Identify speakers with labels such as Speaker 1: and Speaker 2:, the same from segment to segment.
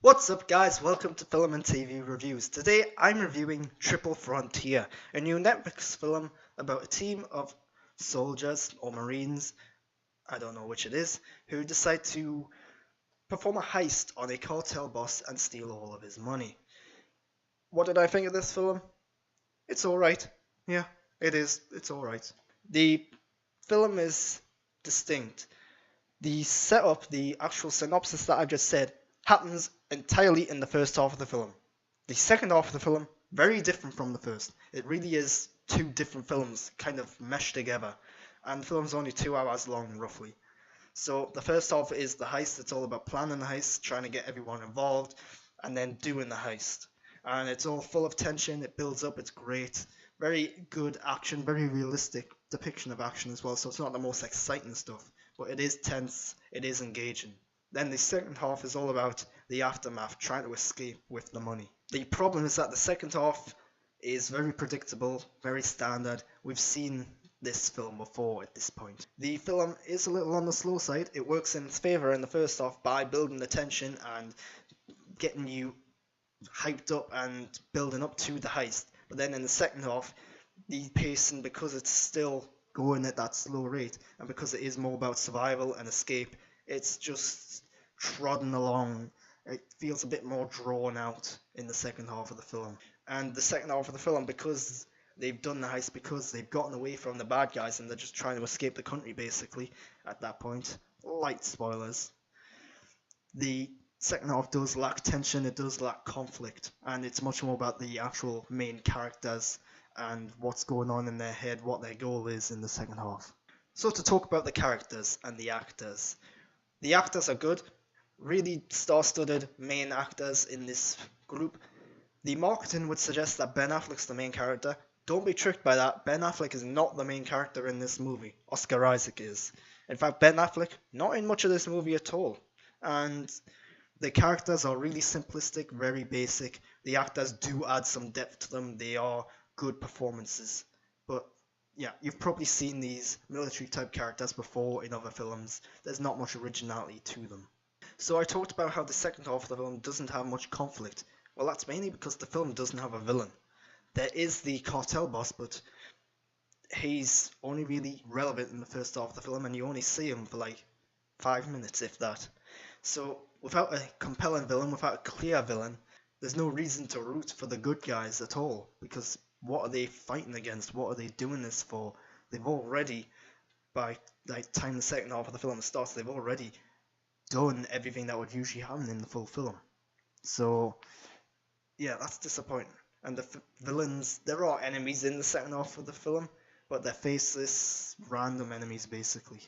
Speaker 1: What's up guys, welcome to Film and TV Reviews. Today I'm reviewing Triple Frontier, a new Netflix film about a team of soldiers or marines, I don't know which it is, who decide to perform a heist on a cartel boss and steal all of his money. What did I think of this film? It's alright. Yeah, it is. It's alright. The film is distinct. The setup, the actual synopsis that I just said, happens entirely in the first half of the film. The second half of the film, very different from the first. It really is two different films kind of meshed together. And the film's only 2 hours long, roughly. So the first half is the heist. It's all about planning the heist, trying to get everyone involved, and then doing the heist. And it's all full of tension. It builds up. It's great. Very good action. Very realistic depiction of action as well. So it's not the most exciting stuff, but it is tense. It is engaging. Then the second half is all about the aftermath, trying to escape with the money. The problem is that the second half is very predictable, very standard. We've seen this film before at this point. The film is a little on the slow side. It works in its favour in the first half by building the tension and getting you hyped up and building up to the heist. But then in the second half, the pacing, because it's still going at that slow rate, and because it is more about survival and escape, it's just trodden along. It feels a bit more drawn out in the second half of the film. And the second half of the film, because they've done the heist, because they've gotten away from the bad guys and they're just trying to escape the country basically at that point. Light spoilers. The second half does lack tension, it does lack conflict, and it's much more about the actual main characters and what's going on in their head, what their goal is in the second half. So to talk about the characters and the actors. The actors are good, really star-studded main actors in this group. The marketing would suggest that Ben Affleck's the main character. Don't be tricked by that. Ben Affleck is not the main character in this movie. Oscar Isaac is. In fact, Ben Affleck, not in much of this movie at all. And the characters are really simplistic, very basic. The actors do add some depth to them. They are good performances. But yeah, you've probably seen these military type characters before in other films. There's not much originality to them. So I talked about how the second half of the film doesn't have much conflict. Well, that's mainly because the film doesn't have a villain. There is the cartel boss, but he's only really relevant in the first half of the film, and you only see him for like 5 minutes, if that. So without a compelling villain, without a clear villain, there's no reason to root for the good guys at all, because what are they fighting against? What are they doing this for? They've already, by the time the second half of the film starts, they've already done everything that would usually happen in the full film. So yeah, that's disappointing. And the villains, there are enemies in the second half of the film, but they're faceless, random enemies basically.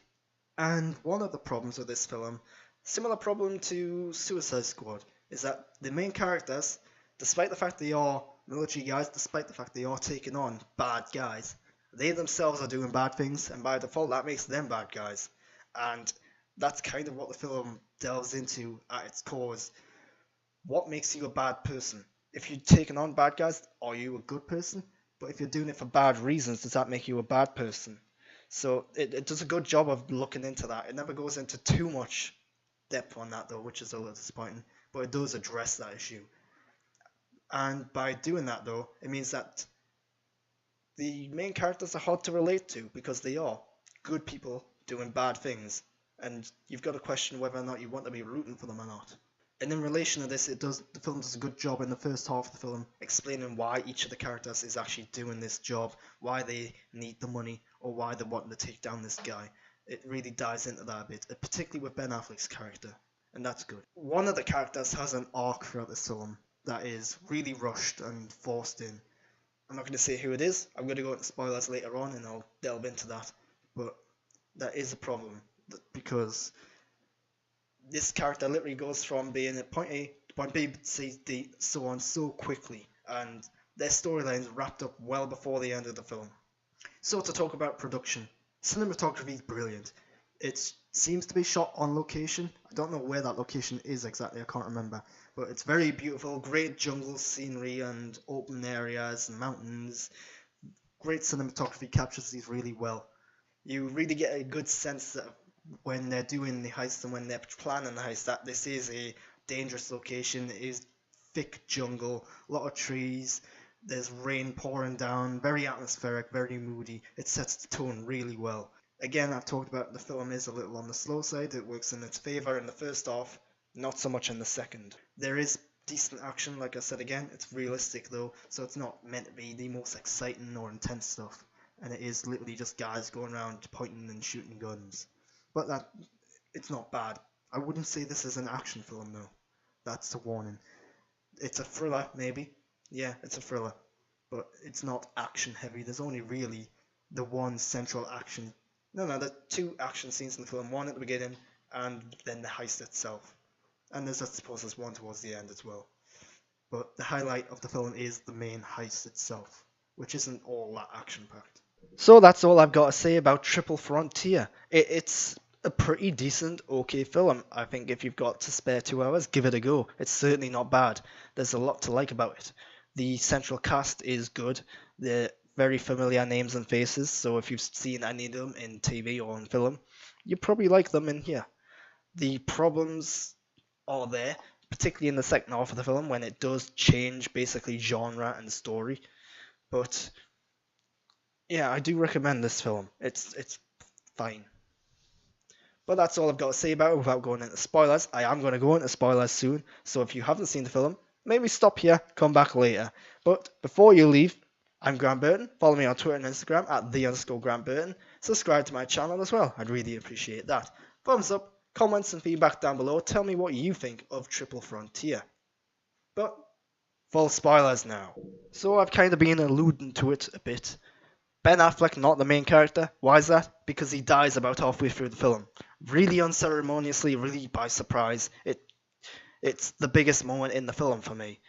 Speaker 1: And one of the problems with this film, similar problem to Suicide Squad, is that the main characters, despite the fact they are military guys, despite the fact they are taking on bad guys, they themselves are doing bad things, and by default that makes them bad guys. And that's kind of what the film delves into at its core, is what makes you a bad person? If you're taking on bad guys, are you a good person? But if you're doing it for bad reasons, does that make you a bad person? So it does a good job of looking into that. It never goes into too much depth on that though, which is a little disappointing, but it does address that issue. And by doing that though, it means that the main characters are hard to relate to, because they are good people doing bad things, and you've got to question whether or not you want to be rooting for them or not. And in relation to this, the film does a good job in the first half of the film explaining why each of the characters is actually doing this job, why they need the money, or why they're wanting to take down this guy. It really dives into that a bit, particularly with Ben Affleck's character, and that's good. One of the characters has an arc throughout this film that is really rushed and forced in. I'm not going to say who it is. I'm going to go into spoilers later on and I'll delve into that, but that is a problem, because this character literally goes from being at point A to point B, C, D, so on, so quickly, and their storyline's wrapped up well before the end of the film. So to talk about production, cinematography is brilliant. It seems to be shot on location. I don't know where that location is exactly, I can't remember, but it's very beautiful, great jungle scenery and open areas and mountains. Great cinematography, captures these really well. You really get a good sense that when they're doing the heist and when they're planning the heist, that this is a dangerous location. It is thick jungle, a lot of trees. There's rain pouring down, very atmospheric, very moody. It sets the tone really well. Again, I've talked about the film is a little on the slow side. It works in its favor in the first half, not so much in the second. There is decent action, like I said again. It's realistic though, so it's not meant to be the most exciting or intense stuff. And it is literally just guys going around pointing and shooting guns. But it's not bad. I wouldn't say this is an action film though. That's the warning. It's a thriller, maybe. Yeah, it's a thriller. But it's not action heavy. There's only really the one central action. No, the two action scenes in the film. One at the beginning and then the heist itself. And I suppose there's one towards the end as well. But the highlight of the film is the main heist itself, which isn't all that action-packed. So that's all I've got to say about Triple Frontier. It's a pretty decent, okay film. I think if you've got to spare 2 hours, give it a go. It's certainly not bad. There's a lot to like about it. The central cast is good. They're very familiar names and faces, so if you've seen any of them in TV or in film, you probably like them in here. The problems are there, particularly in the second half of the film when it does change basically genre and story. But yeah, I do recommend this film. It's fine. But that's all I've got to say about it without going into spoilers. I am going to go into spoilers soon, so if you haven't seen the film, maybe stop here, come back later. But before you leave, I'm Grant Burton. Follow me on Twitter and Instagram at @the_Grant Burton. Subscribe to my channel as well. I'd really appreciate that. Thumbs up, comments and feedback down below. Tell me what you think of Triple Frontier. But full spoilers now. So I've kind of been alluding to it a bit. Ben Affleck not the main character. Why is that? Because he dies about halfway through the film. Really unceremoniously, really by surprise. It's the biggest moment in the film for me.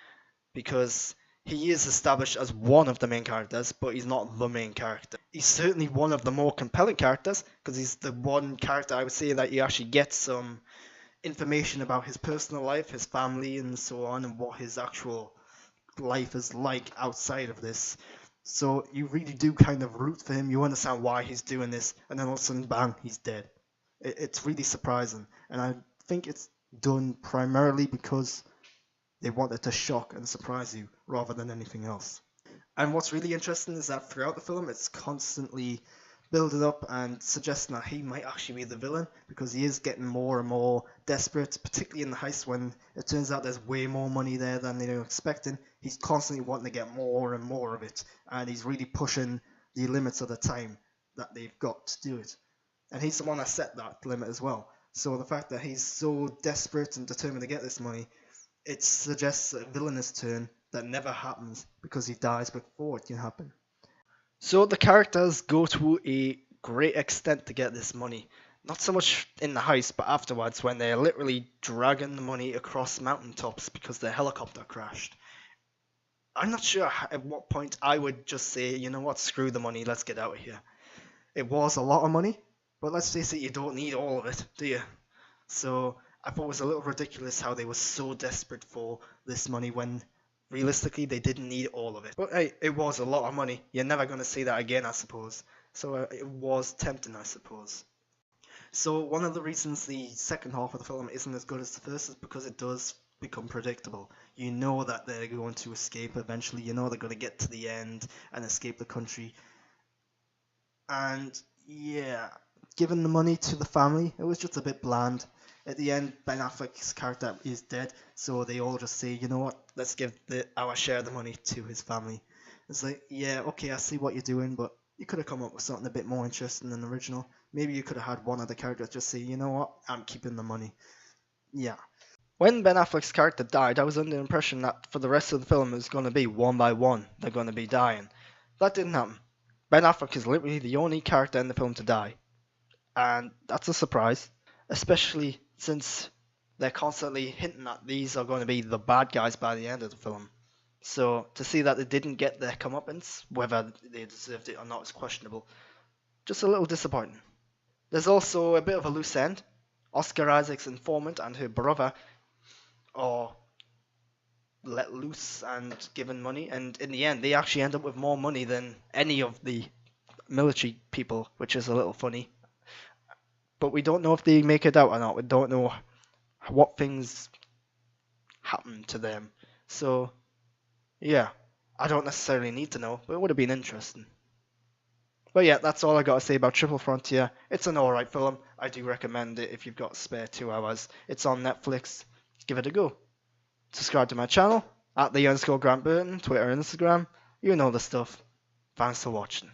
Speaker 1: Because he is established as one of the main characters, but he's not the main character. He's certainly one of the more compelling characters, because he's the one character I would say that you actually get some information about his personal life, his family, and so on, and what his actual life is like outside of this. So you really do kind of root for him. You understand why he's doing this, and then all of a sudden, bang, he's dead. It's really surprising, and I think it's done primarily because they wanted to shock and surprise you rather than anything else. And what's really interesting is that throughout the film, it's constantly building up and suggesting that he might actually be the villain, because he is getting more and more desperate, particularly in the heist when it turns out there's way more money there than they were expecting. He's constantly wanting to get more and more of it, and he's really pushing the limits of the time that they've got to do it. And he's the one that set that limit as well. So the fact that he's so desperate and determined to get this money, it suggests a villainous turn that never happens because he dies before it can happen. So the characters go to a great extent to get this money. Not so much in the heist, but afterwards when they're literally dragging the money across mountaintops because their helicopter crashed. I'm not sure at what point I would just say, you know what, screw the money, let's get out of here. It was a lot of money, but let's face it, you don't need all of it, do you? So I thought it was a little ridiculous how they were so desperate for this money when realistically they didn't need all of it. But hey, it was a lot of money. You're never going to see that again, I suppose. So it was tempting, I suppose. So one of the reasons the second half of the film isn't as good as the first is because it does become predictable. You know that they're going to escape eventually. You know they're going to get to the end and escape the country. And yeah, giving the money to the family, it was just a bit bland. At the end, Ben Affleck's character is dead, so they all just say, you know what, let's give our share of the money to his family. It's like, yeah, okay, I see what you're doing, but you could have come up with something a bit more interesting than the original. Maybe you could have had one of the characters just say, you know what, I'm keeping the money. Yeah. When Ben Affleck's character died, I was under the impression that for the rest of the film it was going to be one by one, they're going to be dying. That didn't happen. Ben Affleck is literally the only character in the film to die. And that's a surprise, especially since they're constantly hinting that these are going to be the bad guys by the end of the film. So to see that they didn't get their comeuppance, whether they deserved it or not is questionable. Just a little disappointing. There's also a bit of a loose end. Oscar Isaac's informant and her brother are let loose and given money, and in the end they actually end up with more money than any of the military people, which is a little funny. But we don't know if they make it out or not. We don't know what things happened to them. So, yeah, I don't necessarily need to know, but it would have been interesting. But yeah, that's all I got to say about Triple Frontier. It's an alright film. I do recommend it if you've got a spare 2 hours. It's on Netflix. Give it a go. Subscribe to my channel, @the_Grant Burton, Twitter and Instagram. You know the stuff. Thanks for watching.